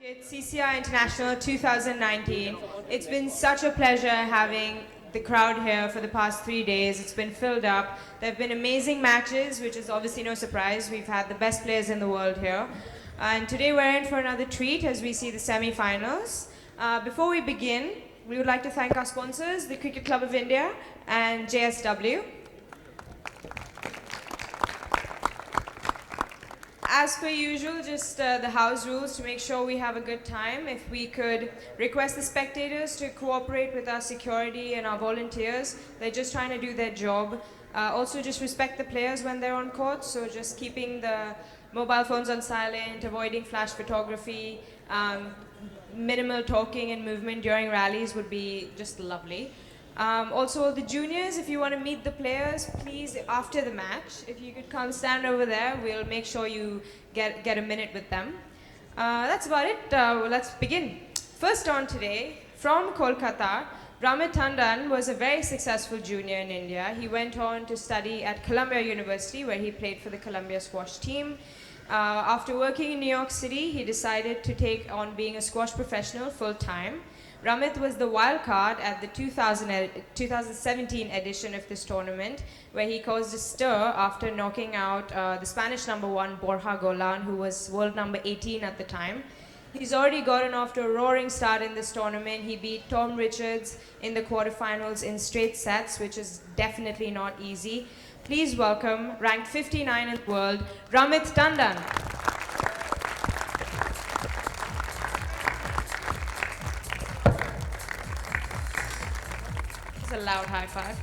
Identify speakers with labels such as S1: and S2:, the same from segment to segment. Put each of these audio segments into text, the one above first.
S1: It's Cci International 2019. It's been such a pleasure having the crowd here for the past 3 days. It's been filled up. There have been amazing matches, which is obviously no surprise. We've had the best players in the world here. And today we're in for another treat as we see the semi-finals. Before we begin, we would like to thank our sponsors, the Cricket Club of India and JSW. As per usual, just the house rules to make sure we have a good time. If we could request the spectators to cooperate with our security and our volunteers, they're just trying to do their job. Also, just respect the players when they're on court, so just keeping the mobile phones on silent, avoiding flash photography, minimal talking and movement during rallies would be just lovely. Also, the juniors, if you want to meet the players, please, after the match, if you could come stand over there, we'll make sure you get a minute with them. That's about it. Let's begin. First on today, from Kolkata, Brahma Tandon was a very successful junior in India. He went on to study at Columbia University, where he played for the Columbia squash team. After working in New York City, he decided to take on being a squash professional full-time. Ramit was the wild card at the 2017 edition of this tournament, where he caused a stir after knocking out the Spanish #1 Borja Golan, who was world number 18 at the time. He's already gotten off to a roaring start in this tournament. He beat Tom Richards in the quarterfinals in straight sets, which is definitely not easy. Please welcome, ranked 59 in the world, Brahma Tandon. A loud high five.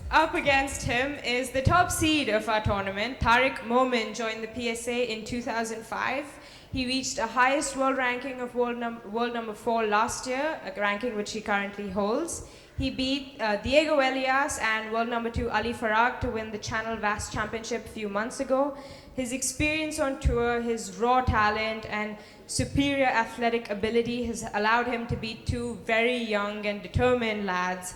S1: Up against him is the top seed of our tournament. Tariq Momin joined the PSA in 2005. He reached a highest world ranking of world number 4 last year, a ranking which he currently holds. He beat Diego Elias and world number 2 Ali Farag to win the Channel Vast Championship a few months ago. His experience on tour, his raw talent, and superior athletic ability has allowed him to beat two very young and determined lads,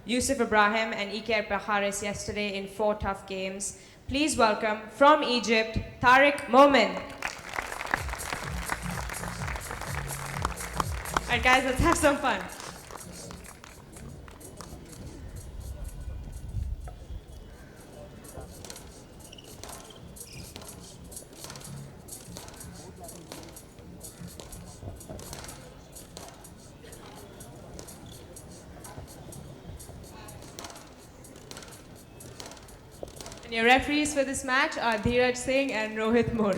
S1: Yusuf Ibrahim and Iker Baharis, yesterday in 4 tough games. Please welcome, from Egypt, Tariq Momin. All right, guys, let's have some fun. And your referees for this match are Dheeraj Singh and Rohit More.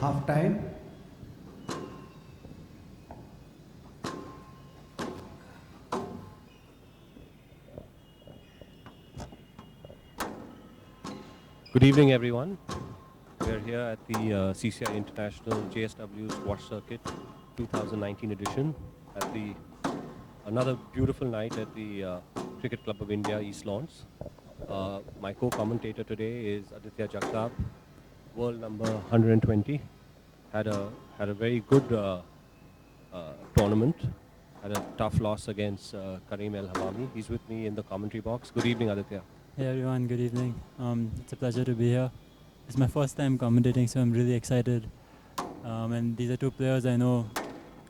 S2: Half time.
S3: Good evening, everyone. We are here at the Cci International JSW Squash Circuit 2019 edition at the another beautiful night at the Cricket Club of India, East Lawns. My co-commentator today is Aditya Jagtap, world number 120. Had a very good tournament. Had a tough loss against Karim El Hawami. He's with me in the commentary box. Good evening, Aditya.
S4: Hey everyone, good evening. It's a pleasure to be here. It's my first time commentating, so I'm really excited. And these are two players I know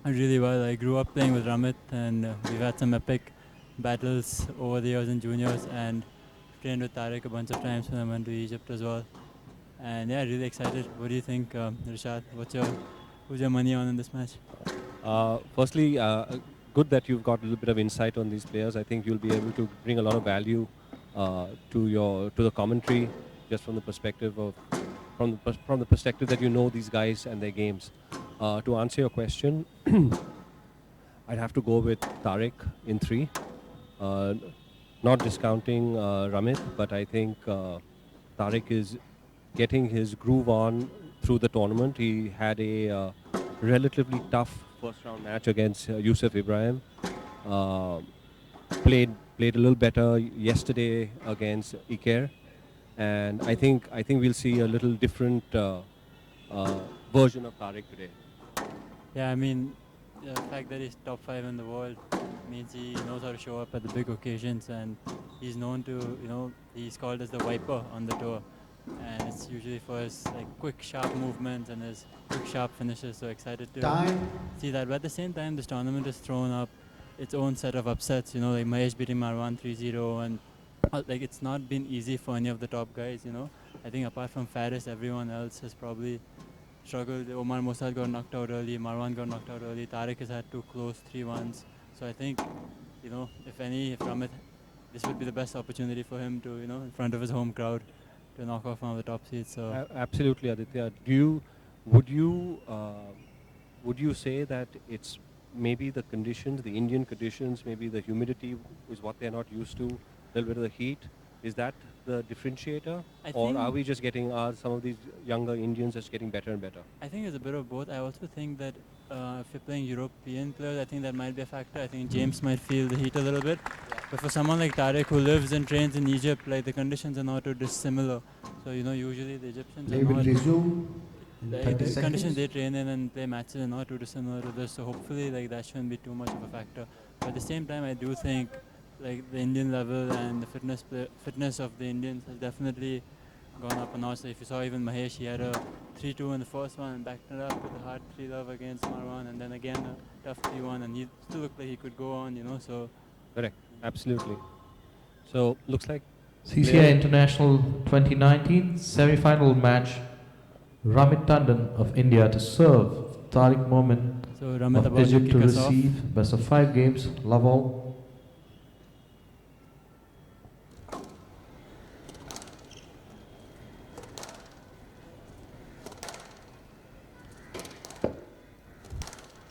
S4: really well. I grew up playing with Ramit, and we've had some epic battles over the years in juniors, and trained with Tariq a bunch of times when I went to Egypt as well. And yeah, really excited. What do you think, Rishad? Who's your money on in this match?
S3: Firstly, good that you've got a little bit of insight on these players. I think you'll be able to bring a lot of value to the commentary, just from the perspective of from the perspective that you know these guys and their games. To answer your question, I'd have to go with Tariq in 3. Not discounting Ramit, but I think Tariq is getting his groove on through the tournament. He had a relatively tough first round match against Yusuf Ibrahim. Played a little better yesterday against Iker, and I think we'll see a little different version of Tariq today.
S4: Yeah, I mean, the fact that he's top 5 in the world means he knows how to show up at the big occasions, and he's known to, he's called as the wiper on the tour, and it's usually for his quick, sharp movements and his quick, sharp finishes. So excited to see that. But at the same time, this tournament has thrown up its own set of upsets. Like Mahesh beating Marwan 3-0, and it's not been easy for any of the top guys. I think apart from Faris, everyone else has probably struggled. Omar Mosad got knocked out early, Marwan got knocked out early, Tariq has had 2 close 3-1s. So I think, if Ramit, this would be the best opportunity for him to, in front of his home crowd, to knock off one of the top seeds. So
S3: Absolutely, Aditya. Would you say that it's maybe the conditions, the Indian conditions, maybe the humidity is what they're not used to, a little bit of the heat? Is that the differentiator? Or are we just getting some of these younger Indians just getting better and better?
S4: I think it's a bit of both. I also think that if you're playing European players, I think that might be a factor. I think James might feel the heat a little bit. But for someone like Tariq, who lives and trains in Egypt, the conditions are not too dissimilar. So, usually the Egyptians
S2: They
S4: are
S2: will
S4: not...
S2: resume in 30
S4: the
S2: seconds.
S4: conditions they train in and play matches are not too dissimilar to this. So hopefully, that shouldn't be too much of a factor. But at the same time, I do think the Indian level and the fitness of the Indians has definitely gone up a notch. So if you saw even Mahesh, he had a 3-2 in the first one and backed it up with a hard 3-love against Marwan, and then again a tough 3-1, and he still looked like he could go on, so...
S3: Correct, absolutely. So, looks like...
S5: Cci International 2019 semi-final match. Brahma Tandon of India to serve, Tariq Momin
S4: So Ramit
S5: of
S4: about
S5: Egypt to
S4: kick us off.
S5: receive. Best of 5 games, love all.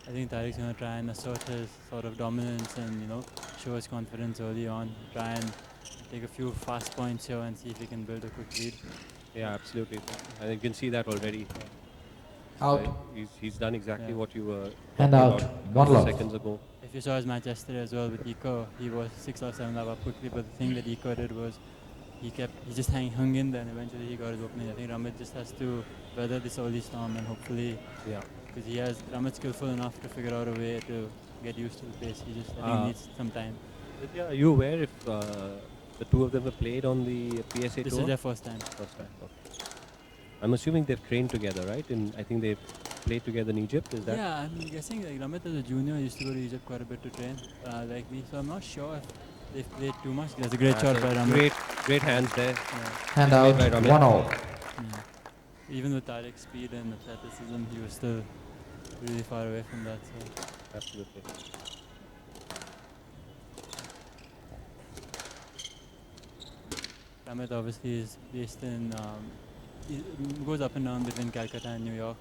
S4: I think Tariq's going to try and assert his sort of dominance and, show his confidence early on. Try and take a few fast points here and see if he can build a quick lead.
S3: Yeah, absolutely. And you can see that already.
S5: Out.
S3: He's done exactly what you were
S5: And
S3: talking
S5: out.
S3: about
S5: 1 love.
S3: seconds ago.
S4: If you saw his match yesterday as well with Iko, he was 6 or 7 love up quickly, but the thing that Iko did was he just hung in there, and eventually he got his opening. I think Ramit just has to weather this early storm, and hopefully, because Ramit's skillful enough to figure out a way to get used to the pace. He just, I think, needs some time.
S3: Are you aware if the two of them have played on the PSA tour?
S4: This is their first time.
S3: First time, okay. I'm assuming they've trained together, right? I think they've played together in Egypt, is that?
S4: Yeah, I'm guessing Ramit as a junior used to go to Egypt quite a bit to train, like me. So I'm not sure if they've played too much. That's a great shot by Ramit.
S3: Great hands there.
S5: Hand out, 1 all.
S4: Even with Tariq's speed and athleticism, he was still really far away from that. So.
S3: Absolutely.
S4: Ramit obviously is based in, he goes up and down between Calcutta and New York,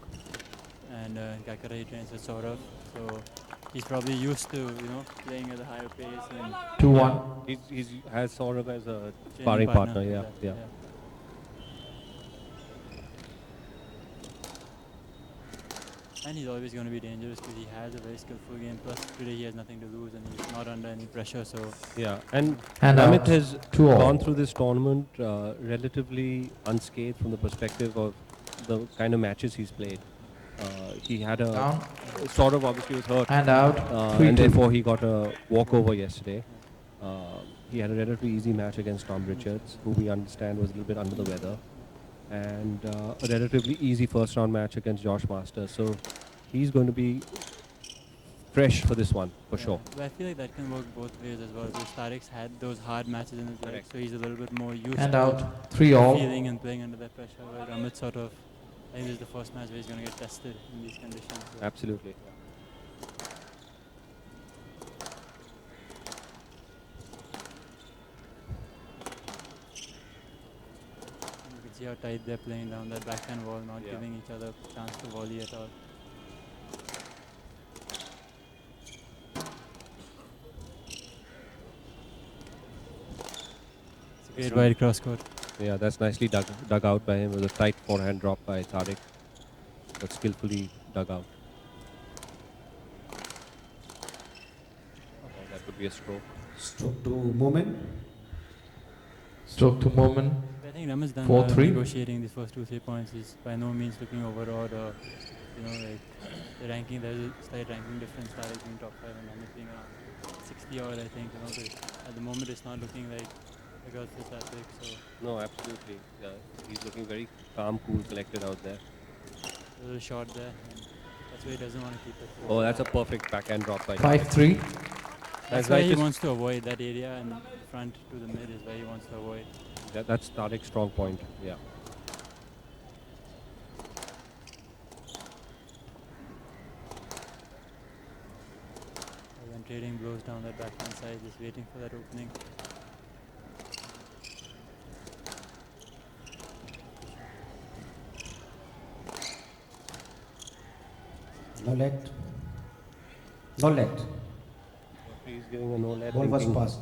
S4: and in Calcutta he trains with Saurav, so he's probably used to, playing at a higher pace. And
S5: 2-1.
S3: He has Saurav as a sparring partner, yeah.
S4: And he's always going to be dangerous because he has a very skillful game. Plus, today he has nothing to lose and he's not under any pressure. So,
S3: Yeah, and
S5: Hand
S3: Ramit
S5: out,
S3: has
S5: 2-all.
S3: gone through this tournament relatively unscathed from the perspective of the kind of matches he's played. He had a
S5: Down.
S3: sort of obviously was hurt,
S5: Hand out.
S3: and
S5: 3-2.
S3: therefore he got a walkover yesterday. He had a relatively easy match against Tom Richards, who we understand was a little bit under the weather, and a relatively easy first round match against Josh Masters. So he's going to be fresh for this one for sure.
S4: But I feel like that can work both ways as well. Because Tariq's had those hard matches in his life,
S3: Correct.
S4: so he's a little bit more used
S5: Hand
S4: to
S5: out. 3-all.
S4: feeling and playing under that pressure. Where Ramit sort of, I think this is the first match where he's going to get tested in these conditions. So
S3: Absolutely.
S4: you can see how tight they're playing down that backhand wall, not
S3: Yeah.
S4: giving each other a chance to volley at all. It's a great wide cross court.
S3: Yeah, that's nicely dug out by him with a tight forehand drop by Tariq, but skillfully dug out. Oh, that could be a stroke.
S2: Stroke to movement.
S5: Stroke to moment.
S4: I think Ramit's done
S5: 4-3.
S4: well negotiating these first 2-3 points. He's by no means looking overawed or, like the ranking. There's a slight ranking difference between top 5 and Ramit being around 60 odd, I think. But at the moment, it's not looking like a girl fits that big. So
S3: No, absolutely. He's looking very calm, cool, collected out there.
S4: a little short there. And that's why he doesn't want to keep it.
S3: Oh, that's a perfect backhand drop by Tariq.
S5: 5-3.
S4: That's why he
S3: just-
S4: wants to avoid that area, and front to the mid is where he wants to avoid.
S3: That's Tariq's strong point. Yeah.
S4: When trading blows down that backhand side, just waiting for that opening.
S2: No let. No let.
S3: He's giving a no let.
S2: Ball was passed.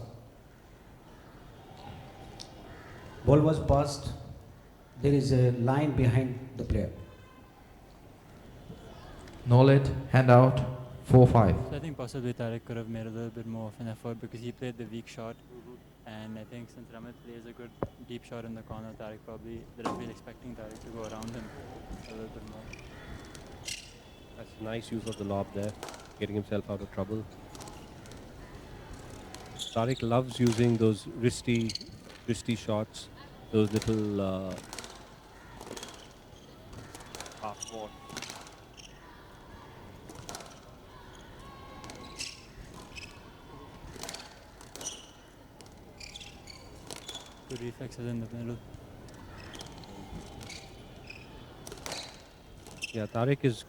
S2: Ball was passed. There is a line behind the player.
S5: No let. Hand out. 4-5.
S4: So I think possibly Tariq could have made a little bit more of an effort because he played the weak shot. And I think since Ramit plays a good deep shot in the corner, Tariq probably, the referee is expecting Tariq to go around him a little bit more.
S3: That's nice use of the lob there, getting himself out of trouble. Tariq loves using those wristy shots, those little half court.
S4: Good reflexes in the middle.
S3: Yeah, Tariq is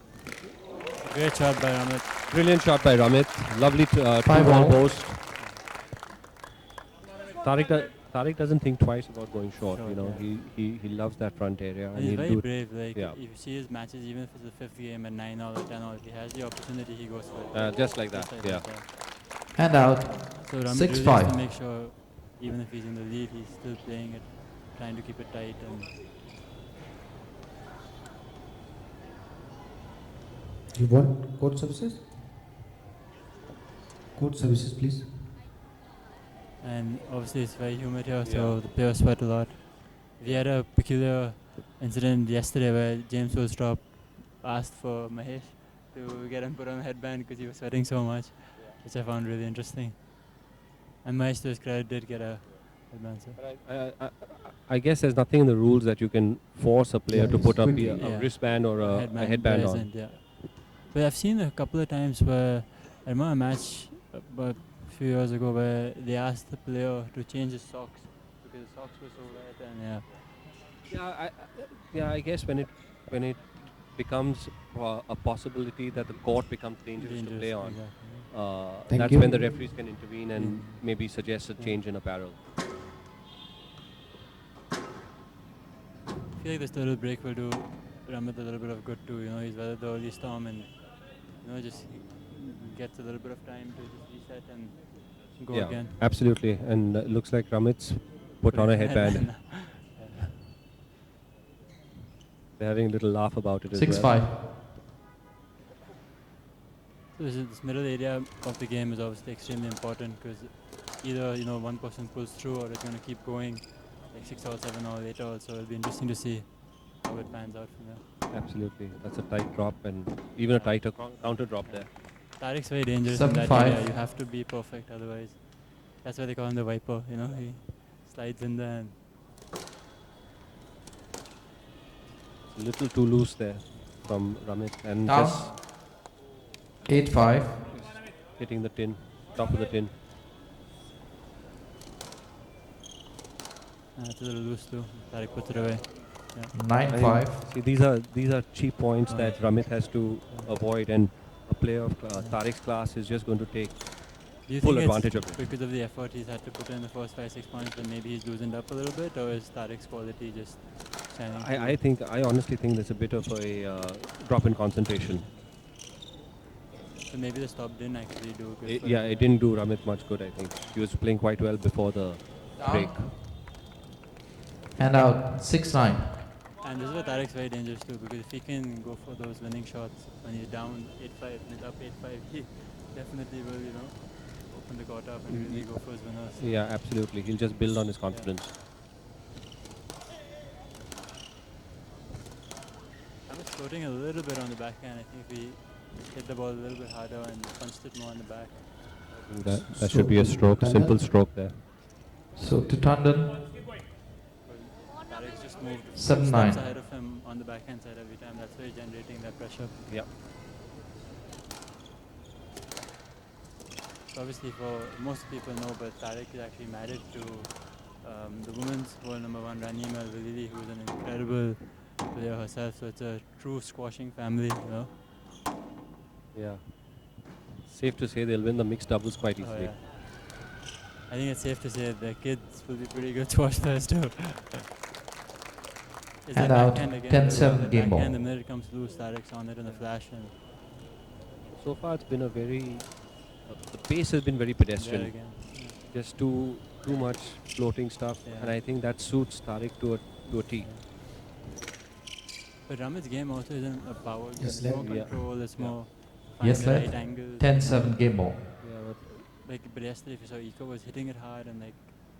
S4: Great shot by Ramit.
S3: brilliant shot by Ramit. Lovely
S5: 5-all.
S3: two-ball post. Tariq doesn't think twice about going short.
S4: Short,
S3: He loves that front area,
S4: And
S3: and
S4: he's
S3: he'll
S4: very
S3: do it.
S4: brave. Like
S3: Yeah.
S4: if you see his matches, even if it's the fifth game at 9 or 10 or if he has the opportunity, he goes for it.
S3: Just like that.
S4: Just
S3: Yeah.
S5: Hand out.
S4: So Ramit
S5: 6-5.
S4: really has to make sure, even if he's in the lead, he's still playing it, trying to keep it tight. And
S2: You want court services? Court services, please.
S4: And obviously it's very humid here, so the players sweat a lot. We had a peculiar incident yesterday where James Willstrop asked for Mahesh to get him put on a headband because he was sweating so much, which I found really interesting. And Mahesh, to his credit, did get a headband. So.
S3: But I guess there's nothing in the rules that you can force a player
S2: Yeah,
S3: to
S2: it's
S3: put up
S2: squinting.
S3: a wristband or a headband
S4: there
S3: on.
S4: isn't, yeah. But I've seen a couple of times where I remember a match about a few years ago where they asked the player to change his socks because his socks were so wet and
S3: I guess when it becomes a possibility that the court becomes dangerous to play on,
S4: exactly.
S2: Thank
S3: that's
S2: you.
S3: when the referees can intervene and maybe suggest a change in apparel.
S4: I feel like this little break will do Ramit a little bit of good too. He's weathered the early storm and just gets a little bit of time to just reset and go again.
S3: Absolutely. And looks like Ramit's put on a headband. They're having a little laugh about it as well.
S5: 6-5.
S4: So this middle area of the game is obviously extremely important because either one person pulls through or it's going to keep going like 6 or 7 or 8 or so. It'll be interesting to see how it pans out from there.
S3: Absolutely. That's a tight drop and even a tighter counter drop there.
S4: Tariq's very dangerous in that
S5: 7-5.
S4: area. You have to be perfect otherwise. That's why they call him the Viper. He slides in there and
S3: A little too loose there from Ramit and
S5: Down.
S3: just
S5: 8-5.
S3: hitting the tin, top of the tin.
S4: it's a little loose too. Tariq puts it away.
S5: 9-5.
S3: See, these are cheap points that Ramit has to avoid, and a player of Tariq's class is just going to take
S4: Do you
S3: full
S4: think
S3: advantage
S4: it's
S3: of it.
S4: because of the effort he's had to put in the first 5-6 points that maybe he's loosened up a little bit, or is Tariq's quality just shining?
S3: I honestly think there's a bit of a drop in concentration.
S4: So maybe the stop didn't actually do good.
S3: It didn't do Ramit much good. I think he was playing quite well before the break.
S5: And out 6-9.
S4: And this is where Tariq's very dangerous too, because if he can go for those winning shots when he's down 8-5 and he's up 8-5, he definitely will, open the court up and really go for his winners.
S3: Yeah, absolutely. He'll just build on his confidence.
S4: I was floating a little bit on the backhand. I think if he hit the ball a little bit harder and punched it more on the back.
S3: That should be a stroke, a simple stroke there.
S5: So to Tandon,
S4: Tariq's just moved
S5: 7-9.
S4: steps ahead of him on the backhand side every time. That's why he's generating that pressure.
S3: Yeah.
S4: So obviously, for most people know, but Tariq is actually married to the women's world number 1, Rani Malvalili, who is an incredible player herself. So it's a true squashing family,
S3: Yeah. Safe to say they'll win the mixed doubles quite
S4: Oh,
S3: easily.
S4: yeah. I think it's safe to say their kids will be pretty good squash players too. Is
S5: And
S4: that
S5: out,
S4: backhand again?
S5: 10-7
S4: The
S5: game ball.
S4: backhand, the minute it comes loose, Tariq's on it in a flash. And
S3: So far, it's been a very the pace has been very
S4: there
S3: pedestrian.
S4: again. Yeah.
S3: Just too much floating stuff,
S4: Yeah.
S3: and I think that suits Tariq to a T.
S4: But Ramit's game also isn't a power game.
S2: Yes,
S4: It's more
S3: yeah.
S4: control, it's
S3: Yeah.
S4: more
S5: Yes,
S4: finding the
S5: lad.
S4: right angles.
S5: 10-7 game ball.
S3: Yeah,
S4: But yesterday, if you saw, Iko was hitting it hard and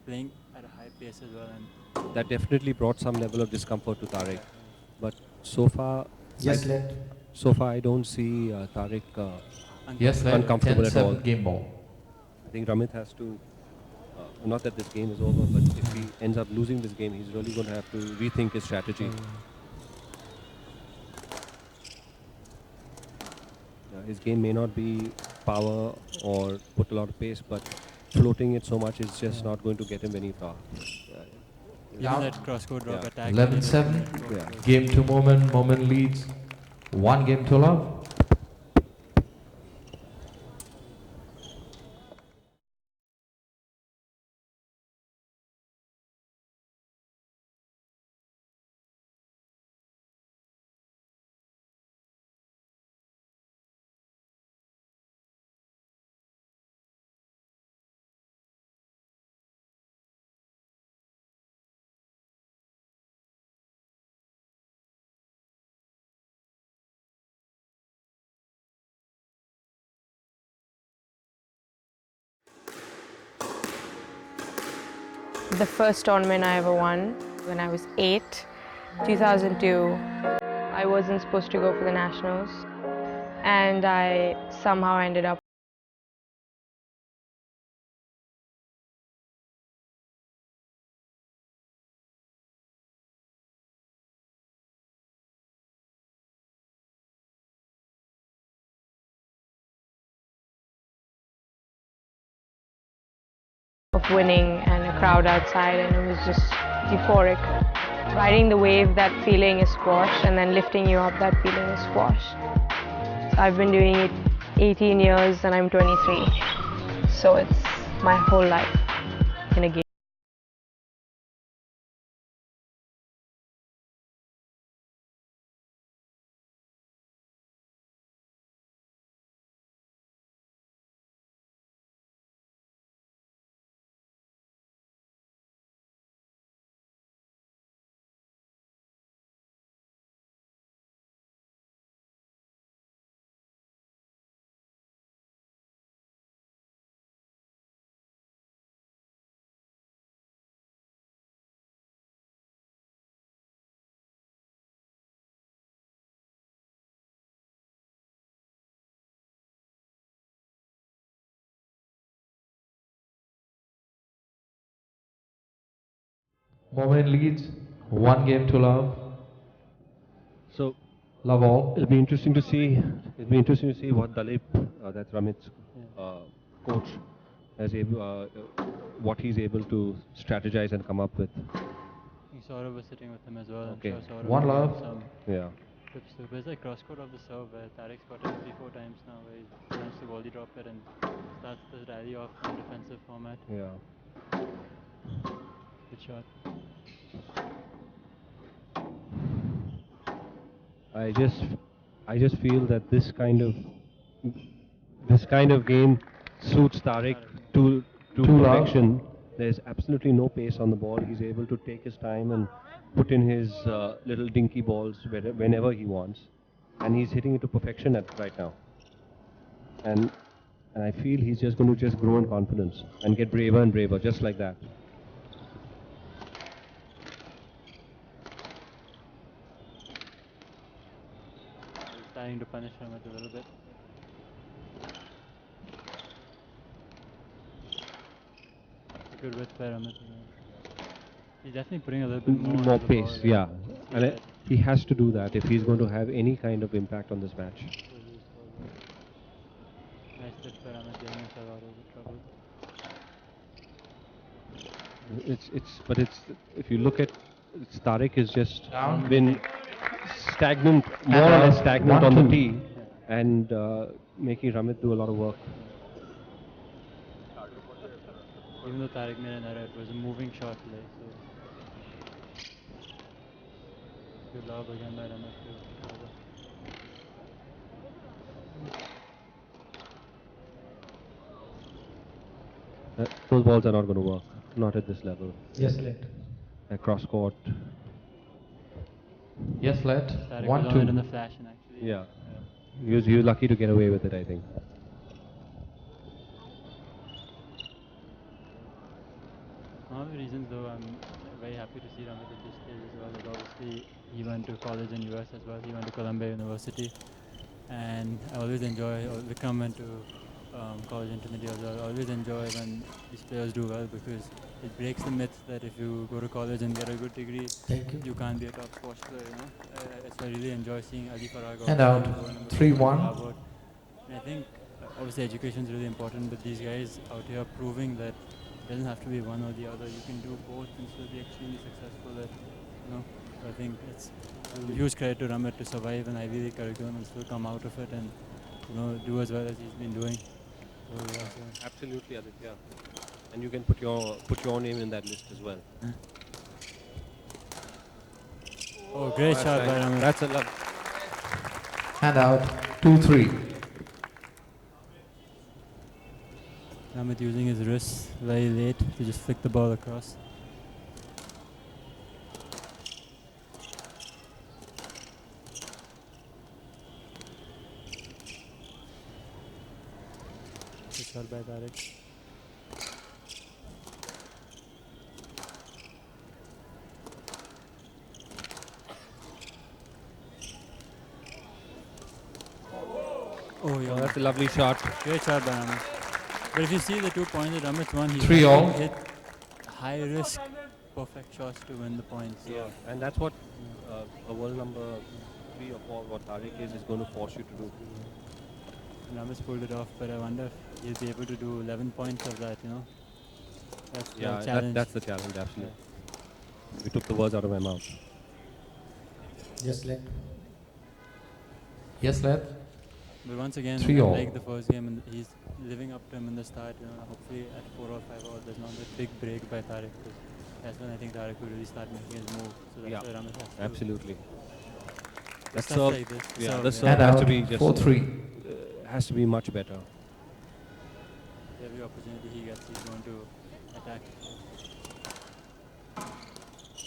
S4: playing at a high pace as well. And
S3: but that definitely brought some level of discomfort to Tariq. But so far,
S2: Yes, let.
S3: I don't see Tariq.
S5: Yes, lad.
S3: Uncomfortable at all.
S5: 10-7 game ball.
S3: I think Ramit has to. Not that this game is over, but if he ends up losing this game, he's really going to have to rethink his strategy. His game may not be power or put a lot of pace, but floating it so much is just not going to get him very far.
S4: even that cross-court drop
S3: Yeah.
S4: attack.
S5: 11-7.
S3: Yeah.
S5: Game to Moment leads 1 game to love.
S6: The first tournament I ever won when I was 8, 2002. I wasn't supposed to go for the nationals, and I somehow ended up of winning and a crowd outside, and it was just euphoric. Riding the wave, that feeling is squash, and then lifting you up, that feeling is squash. So I've been doing it 18 years and I'm 23. So it's my whole life in a game.
S5: Moment leads. 1 game to love.
S3: So
S5: Love all.
S3: it'll be interesting to see. It'll be interesting to see what Dalip, that's Ramit's coach, what he's able to strategize and come up with.
S4: I think Saurabh was sitting with him as well.
S3: Okay.
S4: I'm sure Saurabh
S5: One
S4: will give
S5: love.
S4: him some
S3: Yeah.
S4: tips too. But it's like cross court of the serve where Tarek's got it 3-4 times now where he learns to volley drop it and starts the rally off in a defensive format.
S3: Yeah.
S4: Good shot.
S3: I just feel that this kind of game suits Tariq to perfection. There's absolutely no pace on the ball. He's able to take his time and put in his little dinky balls whenever he wants, and he's hitting it to perfection right now. And I feel he's just going to just grow in confidence and get braver and braver, just like that.
S4: He's starting to punish him a little bit. It's a good width by Ramit. He's definitely putting a little bit more
S3: More
S4: into the
S3: pace,
S4: ball,
S3: yeah. And he has to do that if he's going to have any kind of impact on this match.
S4: Nice tip by Ramit, getting himself out of the trouble.
S3: But if you look at Tariq is just
S5: Down.
S3: been stagnant, more or less stagnant on the tee, and making Ramit do a lot of work.
S4: Even though Tariq made an error, it was a moving shot play, so good lob again by Ramit to
S3: Those balls are not going to work, not at this level.
S5: Yes, let.
S3: Across court,
S5: Yes, let.
S4: Tariq
S5: 1
S4: was on it in the
S5: 2.
S4: flash and actually.
S3: yeah. He was lucky to get away with it, I think.
S4: One of the reasons though I'm very happy to see Ramit at this stage as well is obviously he went to college in US as well. He went to Columbia University, and I always enjoy, Vikram went to college intermediate as well. I always enjoy when these players do well because it breaks the myth that if you go to college and get a good degree,
S2: Thank you.
S4: you can't be a top squash player, you know. So I really enjoy seeing Ali Farag.
S5: And out. 3-1.
S4: And I think obviously education is really important, but these guys out here proving that it doesn't have to be one or the other. You can do both and still be extremely successful at, you know. So I think it's a huge credit to Ramit to survive an Ivy League curriculum and still come out of it and, you know, do as well as he's been doing. So, yeah, so
S3: Absolutely, Aditya. And you can put your name in that list as well.
S4: oh, great shot by Ramit.
S3: That's a love.
S5: And out. 2-3.
S4: Ramit using his wrist very late to just flick the ball across. Good shot by Tariq. Oh, yeah.
S3: That's a lovely shot.
S4: Great shot by Ramit. But if you see the 2 points that Ramit's won, he's
S5: 3-all.
S4: hit high risk, perfect shots to win the points. So
S3: Yeah, and that's what a world number 3 or 4, what Tariq is going to force you to do.
S4: Ramit's pulled it off, but I wonder if he'll be able to do 11 points of that, you know. That's the challenge.
S3: That's the challenge, absolutely. You took the words out of my mouth.
S2: Just let.
S5: Yes, let.
S4: But once again,
S5: 3-all.
S4: like the first game, and he's living up to him in the start. You know, hopefully at 4 or 5 hours, there's not a big break by Tariq. Because that's when I think Tariq will really start making his move. So that's where Ramit has to
S3: Absolutely. That's
S4: stuff like this.
S3: yeah,
S4: So,
S3: the serve
S5: And
S3: has
S5: out.
S3: to be just
S5: 4-3.
S3: has to be much better.
S4: every opportunity he gets, he's going to attack.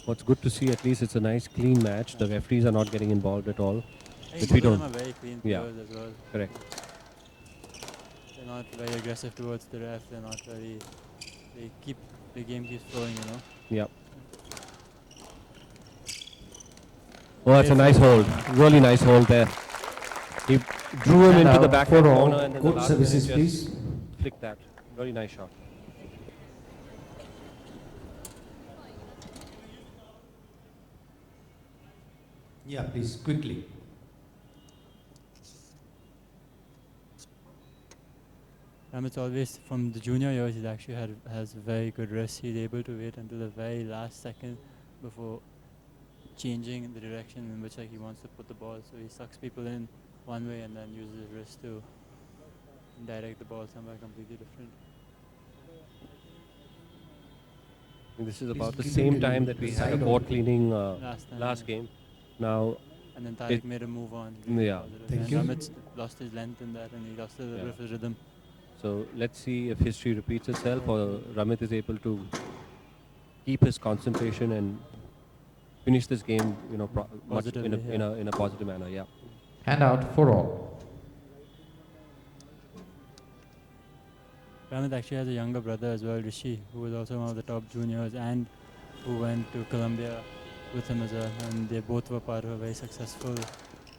S3: What's good to see, at least it's a nice clean match. The referees are not getting involved at all.
S4: I
S3: Which
S4: think
S3: we
S4: both of
S3: don't.
S4: them are very clean
S3: Yeah.
S4: players as well.
S3: Correct.
S4: They're not very aggressive towards the ref. They're not very. The game keeps flowing, you know.
S3: Yep. Oh, that's a nice hold. Really nice hold there. He drew him
S2: And
S3: into the
S2: out.
S3: back
S2: 4-all.
S3: corner and then the
S2: Good
S3: last
S2: services,
S3: minute just
S2: please.
S3: flicked that. Very nice shot.
S2: Yeah, please, quickly.
S4: Ramit's always, from the junior years, he's actually has very good wrist. He's able to wait until the very last second before changing the direction in which he wants to put the ball. So he sucks people in one way and then uses his wrist to direct the ball somewhere completely different.
S3: This is
S2: Please
S3: about the
S2: keep
S3: same
S2: it
S3: time
S2: in
S3: that we
S2: the
S3: had a
S2: side
S3: court
S2: of-
S3: cleaning
S4: Last time,
S3: last
S4: yeah.
S3: game. Now,
S4: And then Tariq
S3: It-
S4: made a move on.
S3: Yeah.
S4: Positive.
S2: Thank
S4: and
S2: you.
S4: Ramit's lost his length in that and he lost a little bit of his rhythm.
S3: so let's see if history repeats itself or Ramit is able to keep his concentration and finish this game, much in
S4: Positively,
S3: in a positive manner. Yeah.
S5: Hand out for all.
S4: Ramit actually has a younger brother as well, Rishi, who was also one of the top juniors and who went to Colombia with him as well. And they both were part of a very successful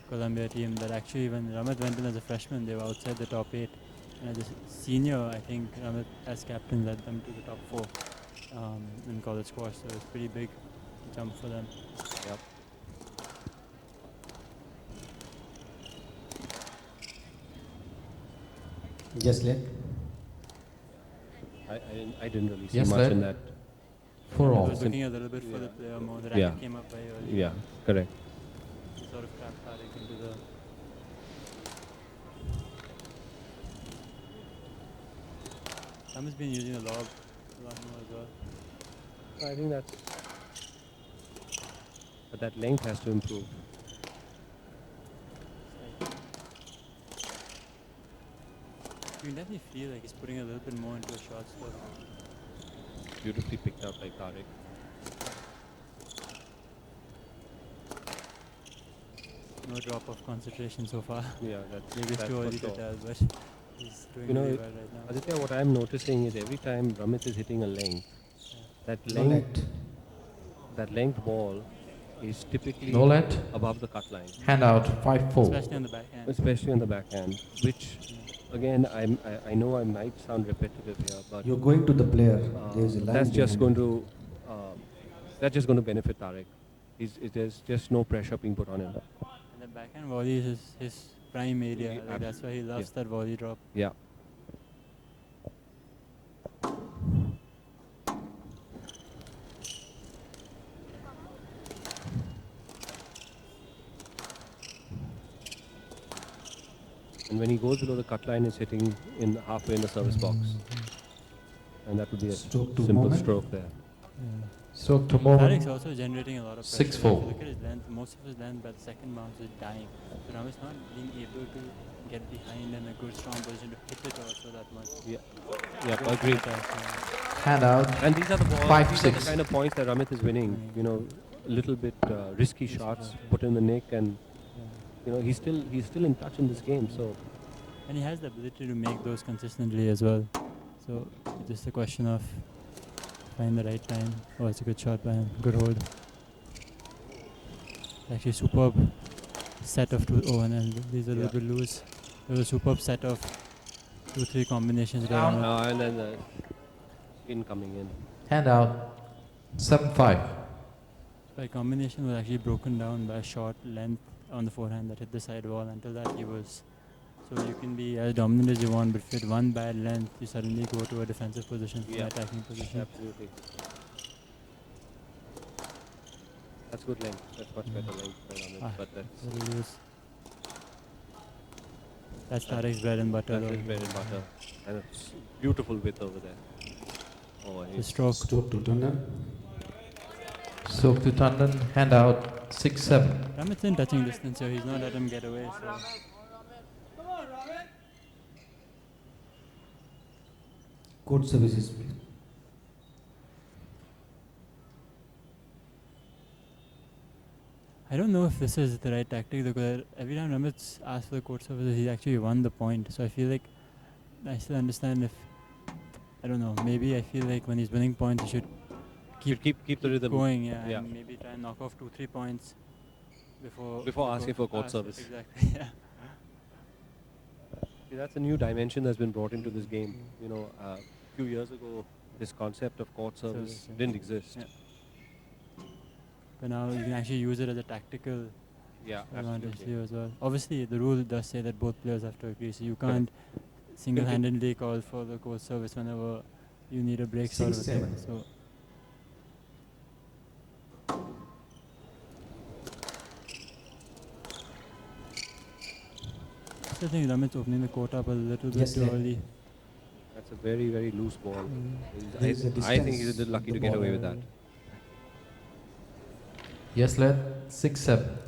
S4: Colombia team that actually, when Ramit went in as a freshman, they were outside the top 8. And as a senior, I think Ramit as captain led them to the top 4 in college squash. So it's a pretty big jump for them.
S3: Yep.
S2: Just let.
S3: I didn't really see
S5: Yes,
S3: much
S5: lad.
S3: in that.
S5: For
S4: I
S5: all.
S4: was looking a little bit for the player more. The racket
S3: Yeah.
S4: came up very early.
S3: Yeah, correct.
S4: He sort of trapped Tariq into the... Ramit's been using a lot more as well.
S3: I think that's. But that length has to improve.
S4: You can definitely feel like he's putting a little bit more into a short stroke.
S3: Beautifully picked up by Tariq.
S4: No drop of concentration so far.
S3: Yeah, that's
S4: Maybe it's
S3: that's
S4: too
S3: for
S4: early to
S3: sure.
S4: tell, but he's doing
S3: You know,
S4: really well right now.
S3: Aditya, what I'm noticing is every time Ramit is hitting a length, that
S2: No
S3: length,
S2: let.
S3: that length ball is typically
S5: No let.
S3: above the cut line,
S5: Hand out 5-4.
S4: Especially on the backhand.
S3: especially on the backhand. Which, again, I know I might sound repetitive here, but
S2: You're going to the player. There's a line.
S3: that's just
S2: behind
S3: going
S2: you.
S3: to benefit Tariq. There's just no pressure being put on him.
S4: And the backhand volley is his prime area. Like that's why he loves that volley drop.
S3: Yeah. And when he goes below the cut line, he's hitting in halfway in the service box. And that would be a
S2: Stroke to
S3: simple
S2: moment.
S3: stroke there.
S5: Stroke to
S4: Tariq's
S5: moment.
S4: also generating a lot of pressure.
S5: 6-4.
S4: If you look at his length, most of his length by the second bounce is dying. So Ramit's not being able to get behind in a good strong position to hit it also that much.
S3: Yeah, agreed.
S5: Hand out.
S3: And these are the balls,
S5: 5,
S3: these are the
S5: 6.
S3: kind of points that Ramit is winning. You know, a little bit risky shots put in the nick, and he's still in touch in this game. So
S4: And he has the ability to make those consistently as well. So it's just a question of find the right time. Oh, it's a good shot by him. Good hold. Actually, superb set of two. Oh, and then these are a little bit loose. There was a superb set of 2-3 combinations. By Ramit.
S3: and then the spin coming in.
S5: Hand out 7-5.
S4: By combination was actually broken down by a short length on the forehand that hit the side wall. Until that he was... So you can be as dominant as you want, but if you hit one bad length, you suddenly go to a defensive position, an attacking position.
S3: Absolutely. That's good length. That's much better length by Ramit. But
S4: Very loose. That's Tariq's bread and butter.
S3: that's his
S4: though.
S3: bread and butter. And it's beautiful width over there. Oh,
S4: The
S3: he's
S4: stroke.
S2: Stroke to Tandon.
S5: Stroke to Tandon. Hand out 6-7.
S4: Ramit's in touching distance, so he's not let him get away. So
S2: Court services, please.
S4: I don't know if this is the right tactic because every time Ramit's asked for the court services, he's actually won the point. So I feel like I still understand if I don't know. Maybe I feel like when he's winning points, he should
S3: keep the rhythm
S4: going,
S3: Yeah.
S4: and maybe try and knock off 2-3 points
S3: Before asking for court
S4: ask-
S3: service.
S4: Exactly. Yeah.
S3: See, that's a new dimension that's been brought into this game. You know, a few years ago, this concept of court service
S4: Service, yeah.
S3: didn't exist.
S4: Yeah. But now you can actually use it as a tactical
S3: Yeah,
S4: advantage to
S3: absolutely.
S4: you as well. Obviously, the rule does say that both players have to agree, so you can't single-handedly call for the court service whenever you need a break sort of a thing.
S2: 6-7.
S4: So I still think Ramit's opening the court up a little bit
S2: Yes,
S4: too
S2: lad.
S4: early.
S3: That's a very, very loose ball.
S2: There is a
S3: I think he's a
S2: distance
S3: little lucky
S2: with
S3: to
S2: the
S3: get
S2: ball.
S3: away with that.
S5: Yes, lad. 6-7.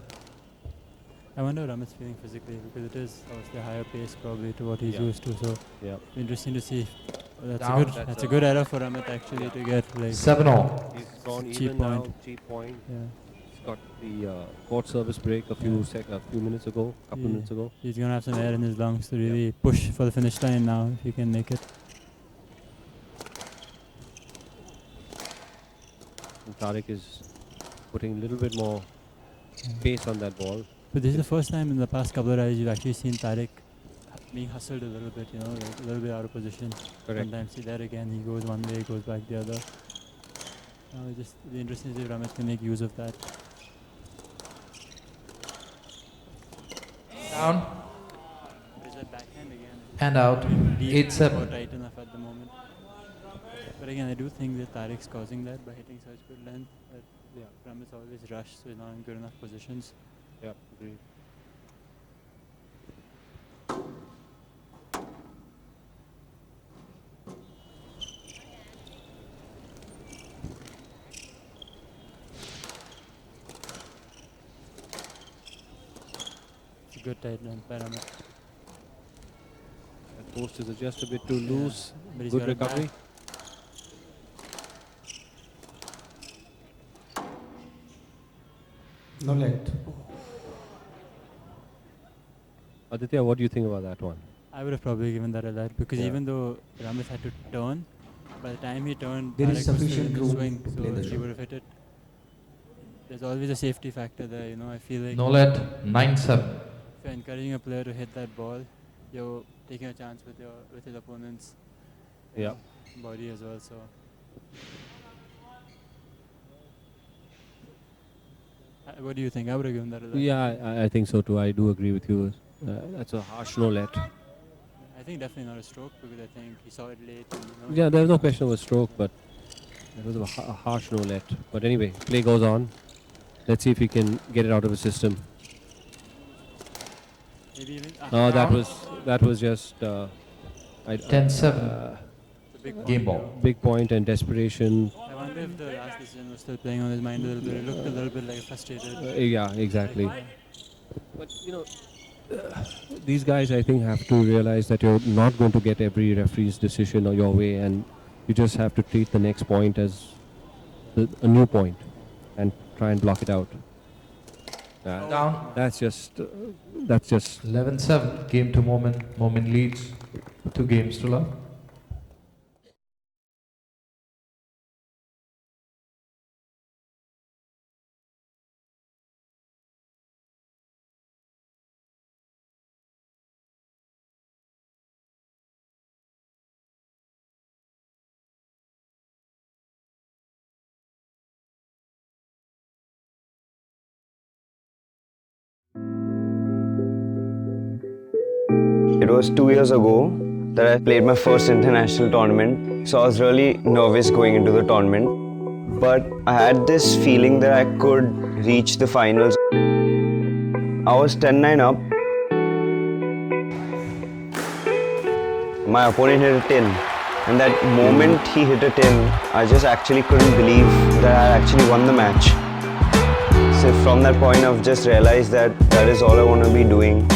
S4: I wonder how Ramit's feeling physically, because it is obviously a higher pace probably to what he's
S3: Yeah.
S4: used to. So
S3: Yeah.
S4: interesting to see. That's
S5: Down.
S4: a good. That's a good error for Ramit actually to get like
S5: 7-all.
S3: He's gone
S4: cheap
S3: even
S4: point.
S3: now, cheap point.
S4: Yeah.
S3: He's got the court service break a few minutes ago, couple minutes ago.
S4: He's gonna have some air in his lungs to really push for the finish line now if he can make it.
S3: And Tariq is putting a little bit more pace on that ball.
S4: But this is the first time in the past couple of rallies you've actually seen Tariq being hustled a little bit, like a little bit out of position.
S3: Correct.
S4: Sometimes see that again, he goes one way, goes back the other. Just the interesting is if Ramit can make use of that.
S5: Down.
S4: Is that backhand again?
S5: And out.
S4: Deep
S5: 8-7.
S4: or tight enough at the moment. But again, I do think that Tariq's causing that by hitting such good length. That Ramit's always rushed, so he's not in good enough positions.
S3: Yeah, agreed.
S4: It's a good tight length by Ramit.
S3: That post is just a bit too loose.
S4: But he's
S3: Good
S4: got it back.
S3: recovery.
S2: No let.
S3: Aditya, what do you think about that one?
S4: I would have probably given that a let because
S3: Yeah.
S4: even though Ramit had to turn, by the time he turned,
S2: There is
S4: Tariq was still
S2: sufficient
S4: in the
S2: room
S4: swing,
S2: to play
S4: so
S2: the
S4: he
S2: shot.
S4: would have hit it. There's always a safety factor there, I feel like
S5: No let. 9-7.
S4: if you're encouraging a player to hit that ball, you're taking a chance with his opponent's
S3: Yeah.
S4: body as well. So what do you think? I would have given that a let.
S3: Yeah, I think so too. I do agree with you. That's a harsh no let.
S4: I think definitely not a stroke because I think he saw it late. And,
S3: Yeah, there's no question of a stroke, but it was a harsh no let. But anyway, play goes on. Let's see if he can get it out of his system.
S4: maybe even
S3: Oh, that was just
S5: 10-7.
S4: it's a big
S5: Game
S4: point,
S5: ball.
S3: big point and desperation.
S4: I wonder if the last decision was still playing on his mind a little bit. It looked a little bit like frustrated.
S3: Yeah, exactly. But these guys, I think, have to realize that you're not going to get every referee's decision or your way, and you just have to treat the next point as a new point and try and block it out.
S5: Down.
S3: That's just
S5: 11-7. Game to Momin. Momin leads 2 games to love.
S7: It was 2 years ago that I played my first international tournament, so I was really nervous going into the tournament. But I had this feeling that I could reach the finals. I was 10-9 up. My opponent hit a 10, and that moment he hit a 10, I just actually couldn't believe that I actually won the match. So from that point I've just realized that that is all I want to be doing.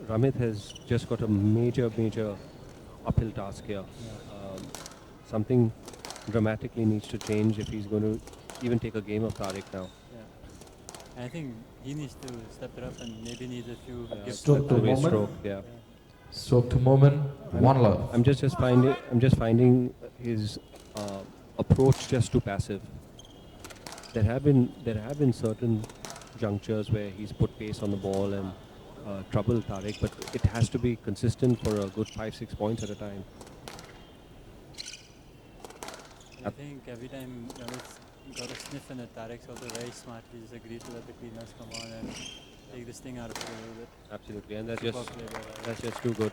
S3: Ramit has just got a major uphill task here. Something dramatically needs to change if he's going to even take a game of Tariq now.
S4: Yeah. I think he needs to step it up and maybe needs a few gifts.
S5: Stroke to
S3: Away
S5: moment.
S3: stroke, yeah.
S5: Stroke to moment. One love.
S3: I'm just finding his approach just too passive. There have been certain junctures where he's put pace on the ball and troubled Tariq, but it has to be consistent for a good 5-6 points at a time.
S4: I think every time Ramit's got a sniff in it, Tariq's also very smartly just agreed to let the cleaners come on and take this thing out of it a little bit.
S3: Absolutely, and that's
S4: Superb play by
S3: that's just too good.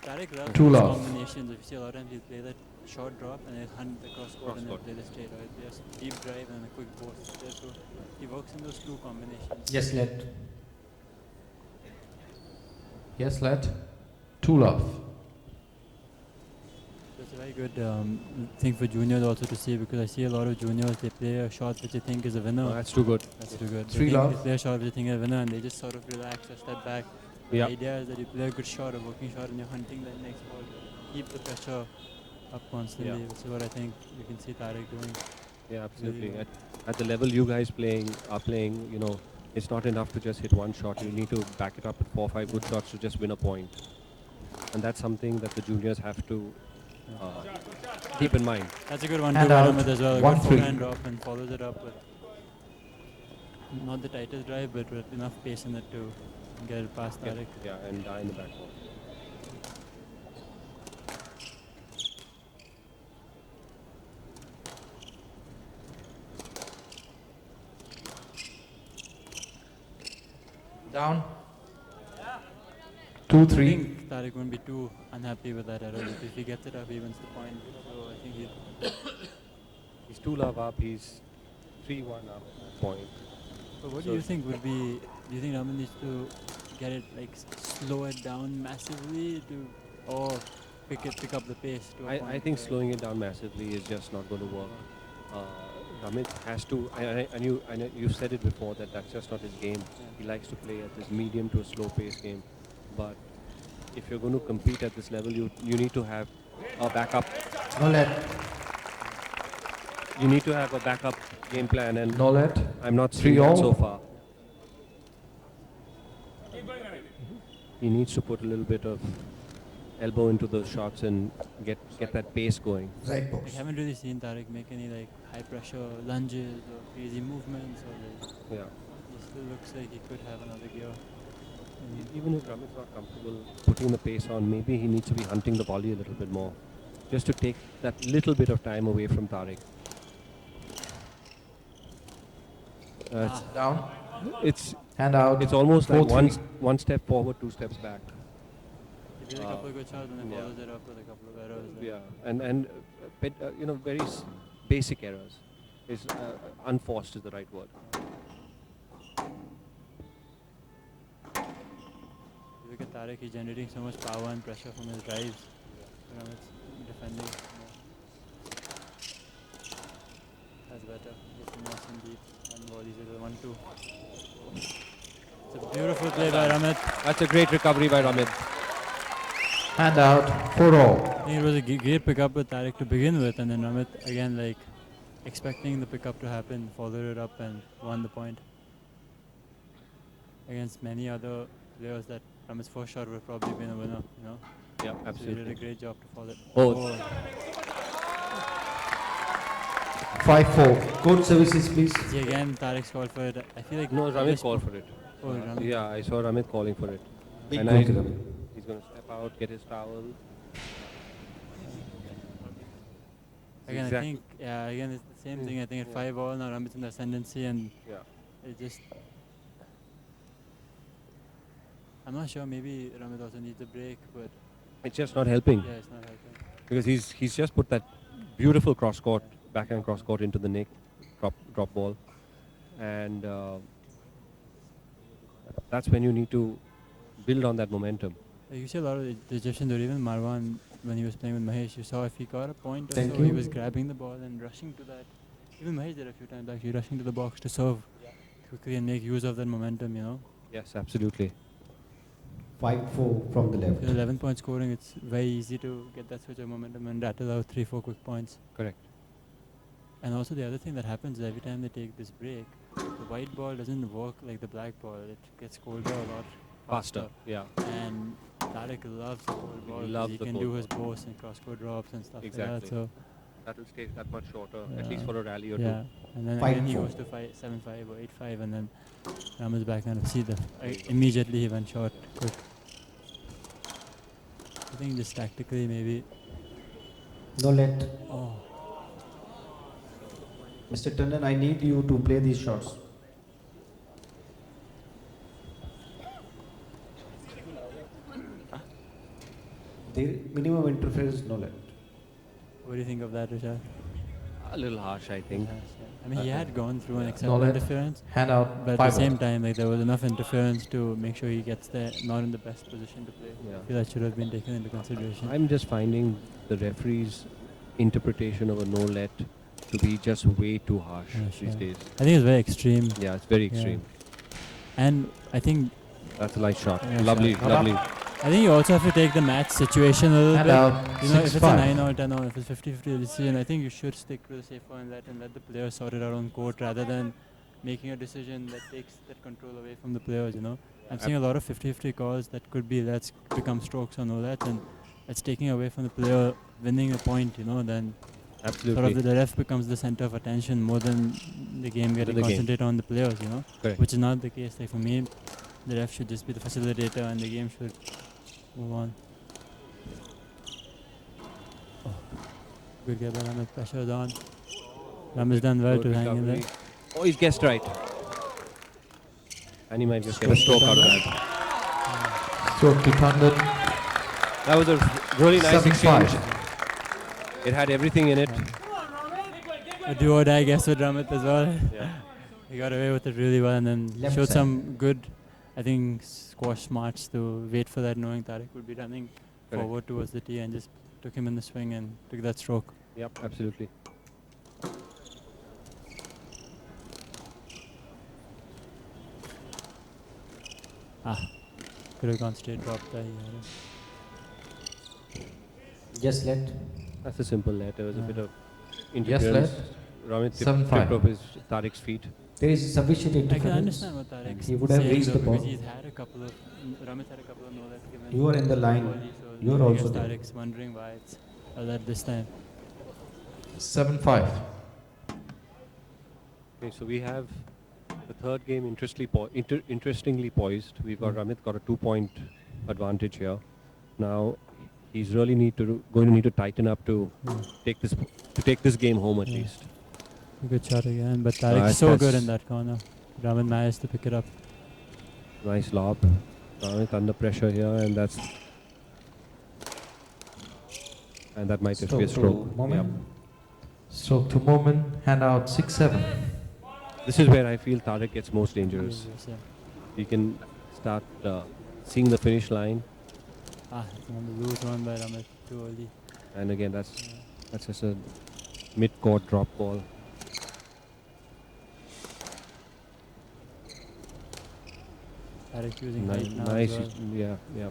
S4: Tariq loves
S5: Two
S4: those
S5: love.
S4: combinations. If you see a lot of times he'll play that short drop and he'll hunt the cross court and then
S3: Cross-court.
S4: play the straight. Right? Just deep drive and a quick post. So he works in those two combinations.
S5: Yes, let. Yes, let. Two love.
S4: That's a very good thing for juniors also to see, because I see a lot of juniors, they play a shot which they think is a winner.
S3: Oh, that's too good.
S4: That's too good.
S5: Three
S4: they
S5: love.
S4: play a shot which they think is a winner and they just sort of relax or step back.
S3: Yeah.
S4: The idea is that you play a good shot, a working shot, and you're hunting that next ball. Keep the pressure up constantly,
S3: Yeah.
S4: which is what I think you can see Tariq doing.
S3: Yeah, absolutely.
S4: Really
S3: At the level you guys are playing, you know, it's not enough to just hit one shot. You need to back it up with 4 or 5 good shots to just win a point. And that's something that the juniors have to keep in mind.
S4: That's a good one
S5: And
S4: too,
S5: out.
S4: Muhammad, as well. A
S5: 1-3.
S4: good forehand drop and follows it up with not the tightest drive, but with enough pace in it to get it past Tariq.
S3: Yeah, and die in the backbone.
S5: Down.
S4: I
S5: 2-3.
S4: think Tariq won't be too unhappy with that error. If he gets it up, he wins the point. So I think
S3: He's 2 love up, he's 3-1 up point.
S4: But what
S3: So
S4: do you think would be? Do you think Raman needs to get it like slow it down massively or pick up the pace to a point?
S3: I think slowing it down massively is just not going to work. Ramit has to, and you said it before that that's just not his game. He likes to play at this medium to a slow pace game. But if you're going to compete at this level, you need to have a backup.
S5: No let.
S3: You need to have a backup game plan, and
S5: No let.
S3: I'm not seeing
S5: 3-all.
S3: that so far. He needs to put a little bit of elbow into those shots and get that pace going.
S5: Right
S4: I
S5: box.
S4: haven't really seen Tariq make any like high pressure lunges or crazy movements or like.
S3: Yeah.
S4: He still looks like he could have another gear.
S3: Even if Ramit's not comfortable putting the pace on, maybe he needs to be hunting the volley a little bit more, just to take that little bit of time away from Tariq.
S5: Down.
S3: It's
S5: Hand out.
S3: it's almost like
S5: 4-3.
S3: one step forward, 2 steps back.
S4: He did a couple of good shots and then
S3: yeah.
S4: follows it up with a couple of errors.
S3: Yeah, and you know, very basic errors. Is unforced is the right word.
S4: Look at Tariq, he's generating so much power and pressure from his drives. You know, it's defending. That's better. Gets nice and deep. And volleys it with 1-2. It's a beautiful play by Ramit.
S3: That's a great recovery by Ramit.
S5: Hand out. 4-all.
S4: I think it was a great pickup with Tariq to begin with, and then Ramit again like expecting the pickup to happen, followed it up and won the point. Against many other players that Ramit's first shot would have probably been a winner, you know.
S3: Yeah,
S4: So he
S3: absolutely.
S4: did a great job to follow it.
S3: Oh.
S5: 5-4.
S2: Court services, please.
S4: See again, Tariq's called for it. I feel like
S3: No, Ramit
S4: this-
S3: called for it.
S4: Oh, Ramit.
S3: Yeah, I saw Ramit calling for it.
S2: Big
S3: And
S2: goal,
S3: I-
S2: Kiran.
S3: He's going to step out, get his towel.
S4: Again,
S3: Exactly.
S4: I think, yeah, again, it's the same thing. I think at 5-all now Ramit's in the ascendancy, and
S3: Yeah.
S4: it just. I'm not sure. Maybe Ramit also needs a break, but
S3: It's just not helping.
S4: yeah, it's not helping.
S3: Because he's just put that beautiful cross court, backhand cross court into the neck, drop ball, and that's when you need to build on that momentum.
S4: Like you see a lot of the Egyptians, or even Marwan when he was playing with Mahesh, you saw if he got a point or
S5: Thank
S4: so, he
S5: you.
S4: was grabbing the ball and rushing to that. Even Mahesh did a few times actually, rushing to the box to serve quickly and make use of that momentum, you know.
S3: Yes, absolutely.
S2: 5-4 from the left.
S4: With 11 point scoring, it's very easy to get that switch of momentum and rattle out 3-4 quick points.
S3: Correct.
S4: And also the other thing that happens is every time they take this break, the white ball doesn't work like the black ball. It gets colder a lot
S3: Faster. Yeah.
S4: And Tariq loves the cold ball.
S3: He
S4: 'cause
S3: loves
S4: he
S3: the
S4: can
S3: cold
S4: do
S3: ball.
S4: his posts and cross-court drops and stuff like
S3: Exactly.
S4: that. So
S3: That will stay that much shorter, at
S4: Yeah.
S3: least for a rally or
S4: yeah, and then
S2: 5-4.
S4: again he goes to 7-5 or 8-5, and then Ram is back and see the immediately he went short quick. I think just tactically maybe.
S2: No let.
S4: Oh,
S2: Mr. Tandon, I need you to play these shots. The minimum interference, no let.
S4: what do you think of that, Rishad?
S3: a little harsh, I think.
S4: Yes, yeah. I mean, he had gone through an
S5: No
S4: acceptable
S5: let.
S4: interference,
S5: Hand out.
S4: but at
S5: 5
S4: the same time, like there was enough interference to make sure he gets there, not in the best position to play.
S3: Yeah.
S4: I feel that should have been taken into consideration.
S3: I'm just finding the referee's interpretation of a no let to be just way too harsh
S4: Harsh,
S3: these
S4: yeah.
S3: days.
S4: I think it's very extreme,
S3: Yeah, it's very
S4: Yeah.
S3: extreme.
S4: and I think
S3: That's a light shot.
S4: Yeah,
S3: Lovely,
S4: shot.
S3: lovely.
S4: I think you also have to take the match situation a little
S5: Hand
S4: bit.
S5: out.
S4: You know, if it's a
S5: 6-5.
S4: 9 or 10 or if it's 50-50 decision, I think you should stick to the safe one and let the players sort it out on court rather than making a decision that takes that control away from the players, you know. I'm seeing a lot of 50-50 calls that could be lets become strokes or no lets, and it's taking away from the player winning a point, you know, then
S3: Absolutely.
S4: sort of the ref becomes the center of attention more than the game getting
S3: the game.
S4: concentrated on the players, you know.
S3: Correct.
S4: Which is not the case. Like for me, the ref should just be the facilitator and the game should move on. Oh, good get by Ram. Pressure is on. Ram has done well
S3: Good
S4: to hang in there.
S3: recovery. Oh, he's guessed right. And he might just get a stroke out of that.
S5: Stroke to Tandon.
S3: That was a really nice
S5: 7-5.
S3: exchange. It had everything in it.
S4: A do or die guess with Ramit as well.
S3: Yeah.
S4: He got away with it really well and then
S2: Left
S4: showed
S2: side.
S4: some good, I think, squash smarts to wait for that, knowing Tariq would be running
S3: Correct.
S4: forward towards the tee and just took him in the swing and took that stroke.
S3: Yep, absolutely.
S4: Could have gone straight drop there.
S2: Just let.
S3: That's a simple let. There was a bit of
S5: Yes,
S3: interference.
S5: let.
S3: Ramit
S5: 7-5.
S3: tipped off his Tariq's feet.
S2: There is sufficient
S4: I can
S2: interference.
S4: understand what Tariq's
S2: He would have
S4: saying
S2: reached
S4: though,
S2: the
S4: because
S2: ball.
S4: he's had a couple of Ramit's had a couple of no lets given.
S2: You are in the line.
S4: early, so
S2: You are
S4: I
S2: also
S4: guess
S2: there.
S4: Tariq's wondering why it's a let this time.
S5: 7-5.
S3: Okay, so we have the third game interestingly poised. We've got Ramit got a 2-point advantage here. Now he's really going to need to tighten up to take this game home at
S4: Yeah.
S3: least.
S4: Good shot again, but Tariq's
S3: Nice,
S4: so
S3: that's-
S4: good in that corner. Ramit managed to pick it up.
S3: Nice lob. Ramit under pressure here, and that might just be a stroke.
S2: Moment.
S3: Yep.
S5: Stroke to Moment. Hand out. 6-7.
S3: This is where I feel Tariq gets most dangerous.
S4: Yes, yeah.
S3: You can start seeing the finish line,
S4: It's on the loose one by Ramit too early.
S3: and again that's just a mid-court drop ball.
S4: Tariq using height now.
S3: Nice,
S4: as well.
S3: yeah.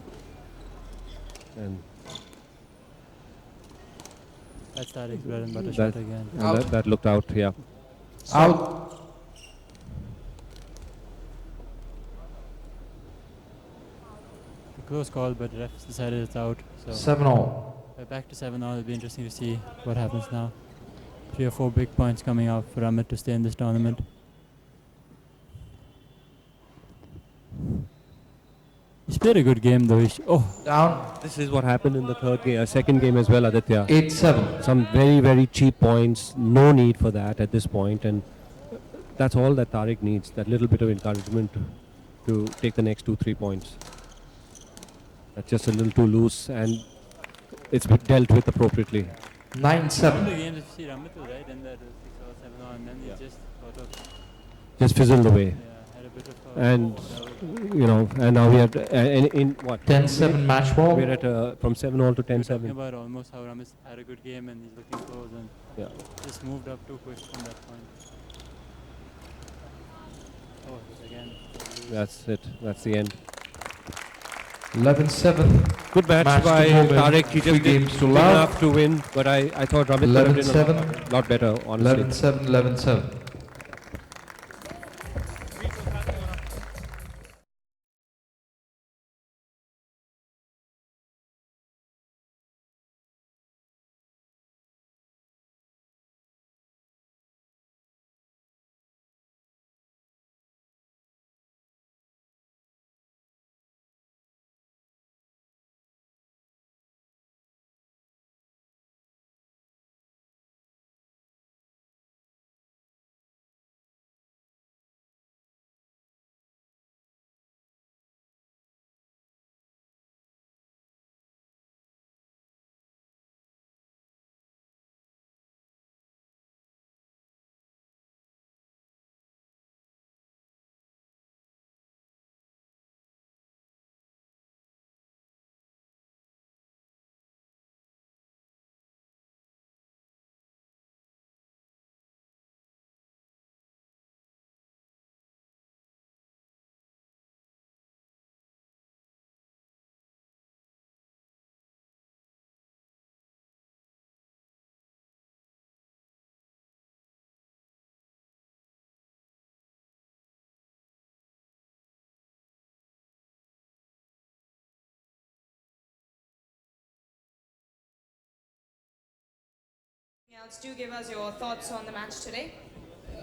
S3: And
S4: That's Tariq's bread and butter
S3: That-
S4: shot again.
S3: that looked out, yeah.
S5: Out.
S4: A close call, but refs decided it's out. So
S5: 7-all.
S4: we're back to 7 all. It'll be interesting to see what happens now. 3 or 4 big points coming out for Ramit to stay in this tournament. He's played a good game though.
S5: Down.
S3: This is what happened in the second game as well, Aditya.
S5: 8-7.
S3: Some very, very cheap points. No need for that at this point, and that's all that Tariq needs. That little bit of encouragement to take the next 2-3 points. That's just a little too loose, and it's been dealt with appropriately.
S5: 9-7.
S4: the games, if you see Ramit was right in there, 6 or 7 all, and then he just sort of
S3: Just fizzled away.
S4: had a bit of
S3: And and now we are in what?
S5: 10-7 match ball.
S3: We're at from 7-all to
S4: talking
S3: 10-7.
S4: about almost how Ramit had a good game and he's looking close and
S3: Yeah.
S4: just moved up too quick from that point. Oh, again.
S3: That's it. That's the end.
S5: 11-7.
S3: Good match
S5: Match to
S3: by
S5: Moment,
S3: Tarek. He
S5: 3
S3: just did
S5: games to
S3: good
S5: love.
S3: enough to win, but I thought Ramit could have done
S5: 11-7.
S3: a lot better, honestly.
S5: 11-7, 11-7.
S1: Else, do give us your thoughts on the match today.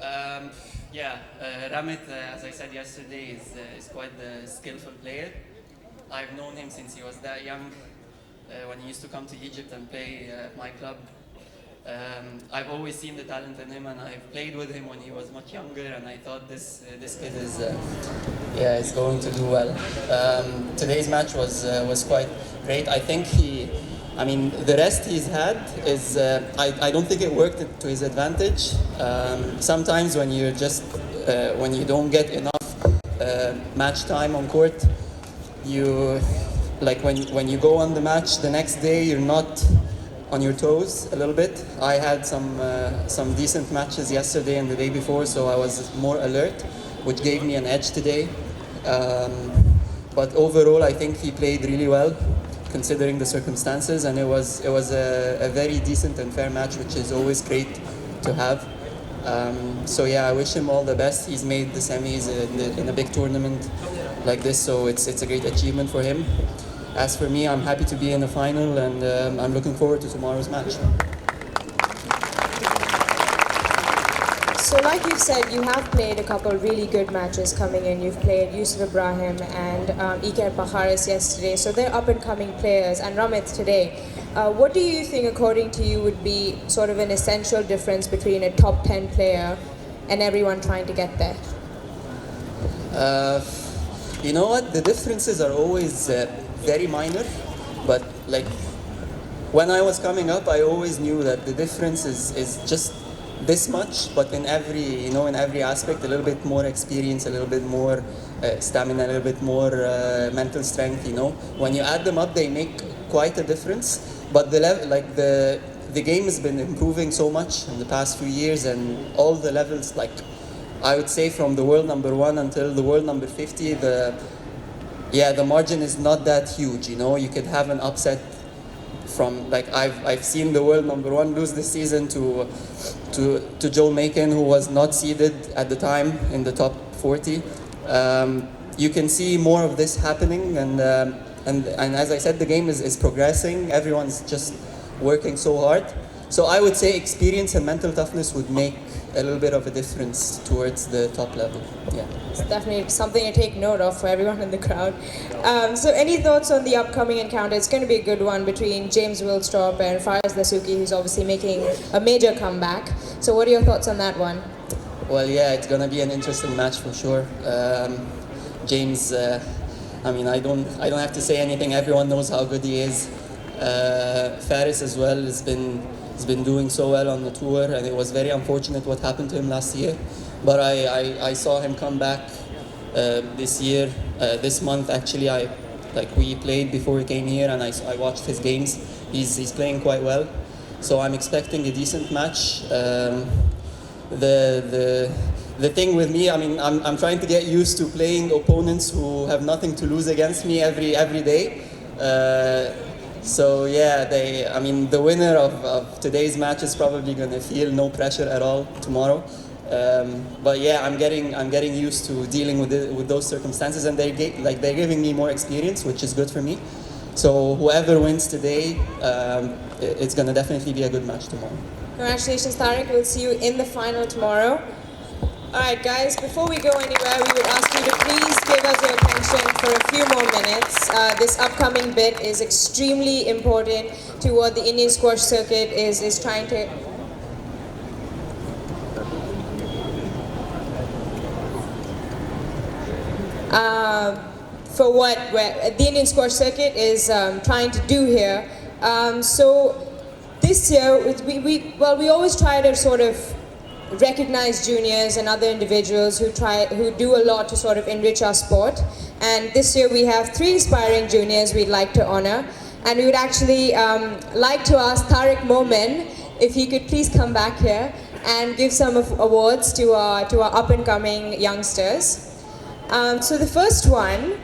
S8: Ramit, as I said yesterday, is quite the skillful player. I've known him since he was that young, when he used to come to Egypt and play at my club. I've always seen the talent in him, and I've played with him when he was much younger, and I thought this kid is going to do well. Today's match was quite great. I think the rest he's had is, I don't think it worked to his advantage. Sometimes when when you don't get enough match time on court, when you go on the match the next day, you're not on your toes a little bit. I had some decent matches yesterday and the day before, so I was more alert, which gave me an edge today. But overall, I think he played really well, considering the circumstances, and it was a very decent and fair match, which is always great to have. I wish him all the best. He's made the semis in a big tournament like this, so it's a great achievement for him. As for me, I'm happy to be in the final, and I'm looking forward to tomorrow's match.
S1: So like you've said, you have played a couple really good matches coming in. You've played Yusuf Ibrahim and Iker Pajares yesterday, so they're up-and-coming players, and Ramit today. What do you think, according to you, would be sort of an essential difference between a top 10 player and everyone trying to get there?
S8: You know what? The differences are always very minor, but when I was coming up, I always knew that the difference is just this much, but in every aspect, a little bit more experience, a little bit more stamina, a little bit more mental strength. When you add them up, they make quite a difference. But the game has been improving so much in the past few years, and all the levels, I would say from the world number 1 until the world number 50, the margin is not that huge. You could have an upset from I've seen the world number 1 lose this season to Joel Macon, who was not seeded at the time in the top 40. You can see more of this happening, and as I said, the game is progressing. Everyone's just working so hard. So I would say experience and mental toughness would make a little bit of a difference towards the top level. Yeah.
S1: It's definitely something to take note of for everyone in the crowd. So any thoughts on the upcoming encounter? It's going to be a good one between James Willstrop and Faraz Dasuki, who's obviously making a major comeback. So what are your thoughts on that one?
S8: Well, yeah, it's going to be an interesting match for sure. James, I don't have to say anything. Everyone knows how good he is. Faris as well has been doing so well on the tour, and it was very unfortunate what happened to him last year. But I saw him come back this month actually. We played before he came here, and I watched his games. He's playing quite well, so I'm expecting a decent match. The the thing with me, I mean, I'm trying to get used to playing opponents who have nothing to lose against me every day. So yeah, I mean, the winner of today's match is probably gonna feel no pressure at all tomorrow. But yeah, I'm getting used to dealing with those circumstances, and they're giving me more experience, which is good for me. So whoever wins today, it's gonna definitely be a good match tomorrow.
S1: Congratulations, Tariq. We'll see you in the final tomorrow. Alright guys, before we go anywhere, we would ask you to please give us your attention for a few more minutes. This upcoming bit is extremely important to what the Indian squash circuit is trying to... for what the Indian squash circuit is trying to do here. So this year, we always try to sort of recognize juniors and other individuals who do a lot to sort of enrich our sport. And this year we have 3 inspiring juniors we'd like to honor. And we would actually like to ask Tariq Momin if he could please come back here and give some awards to our up-and-coming youngsters. So the first one,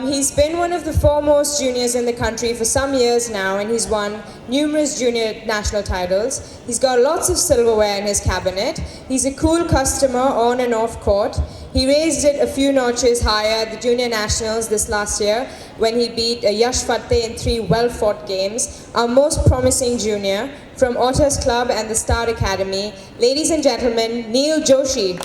S1: he's been one of the foremost juniors in the country for some years now, and he's won numerous junior national titles. He's got lots of silverware in his cabinet. He's a cool customer on and off court. He raised it a few notches higher at the junior nationals this last year when he beat Yash Fateh in 3 well-fought games. Our most promising junior from Otters Club and the Star Academy, ladies and gentlemen, Neil Joshi.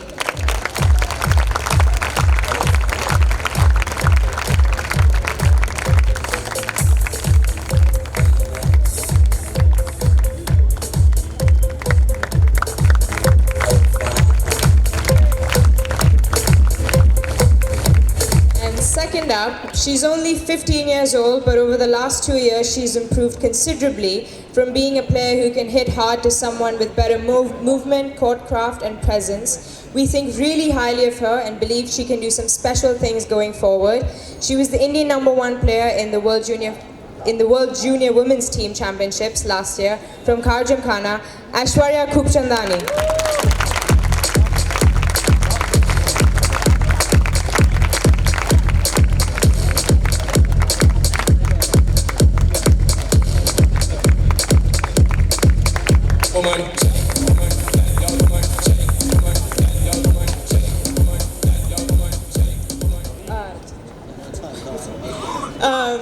S1: Second up, she's only 15 years old, but over the last 2 years she's improved considerably from being a player who can hit hard to someone with better movement, court craft and presence. We think really highly of her and believe she can do some special things going forward. She was the Indian #1 player in the World Junior Women's Team Championships last year from Karjamkhana, Aishwarya Khubchandani.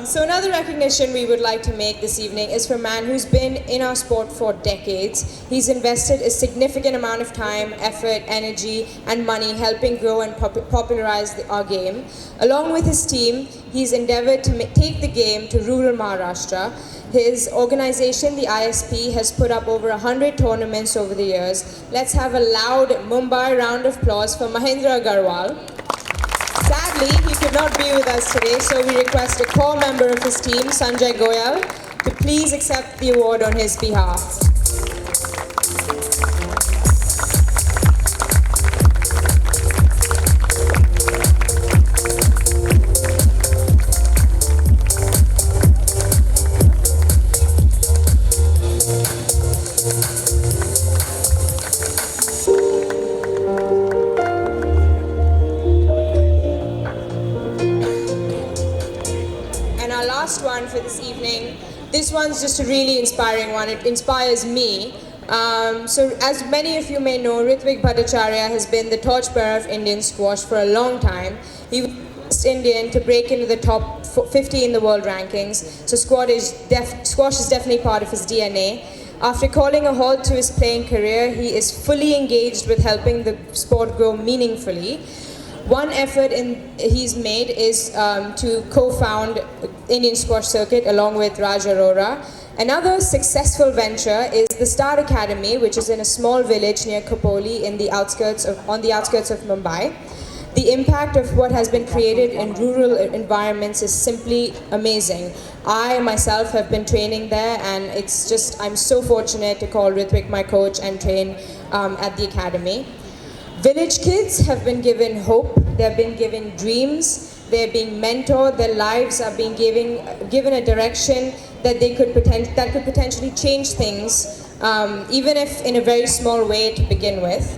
S1: So another recognition we would like to make this evening is for a man who's been in our sport for decades. He's invested a significant amount of time, effort, energy and money helping grow and popularize our game. Along with his team, he's endeavored to take the game to rural Maharashtra. His organization, the ISP, has put up over 100 tournaments over the years. Let's have a loud Mumbai round of applause for Mahendra Agarwal. Sadly, he could not be with us today, so we request a core member of his team, Sanjay Goyal, to please accept the award on his behalf. One for this evening. This one's just a really inspiring one. It inspires me. So as many of you may know, Ritvik Bhattacharya has been the torchbearer of Indian squash for a long time. He was the first Indian to break into the top 50 in the world rankings. So squash is definitely part of his DNA. After calling a halt to his playing career, he is fully engaged with helping the sport grow meaningfully. One effort he's made is to co-found Indian Squash Circuit along with Raj Arora. Another successful venture is the Star Academy, which is in a small village near Khopoli on the outskirts of Mumbai. The impact of what has been created in rural environments is simply amazing. I myself have been training there, and I'm so fortunate to call Ritvik my coach and train at the academy. Village kids have been given hope, they've been given dreams, they're being mentored, their lives are being given a direction that could potentially change things, even if in a very small way to begin with.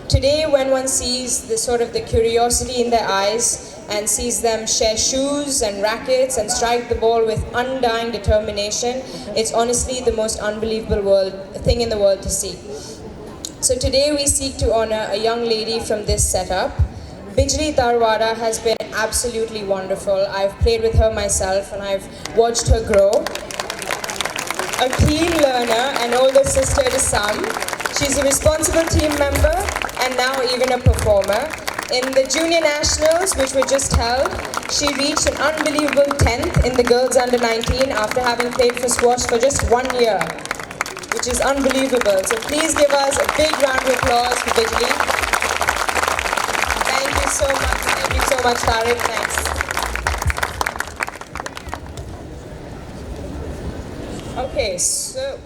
S1: today when one sees the sort of the curiosity in their eyes and sees them share shoes and rackets and strike the ball with undying determination, it's honestly the most unbelievable thing in the world to see. So today we seek to honor a young lady from this setup. Bijli Tarwada has been absolutely wonderful. I've played with her myself and I've watched her grow. A keen learner and older sister to some, she's a responsible team member and now even a performer. In the Junior Nationals, which were just held, she reached an unbelievable 10th in the girls under 19 after having played for squash for just 1 year, which is unbelievable. So please give us a big round of applause for Bijli. Thank you so much. Thank you so much, Tariq. Thanks. Okay, so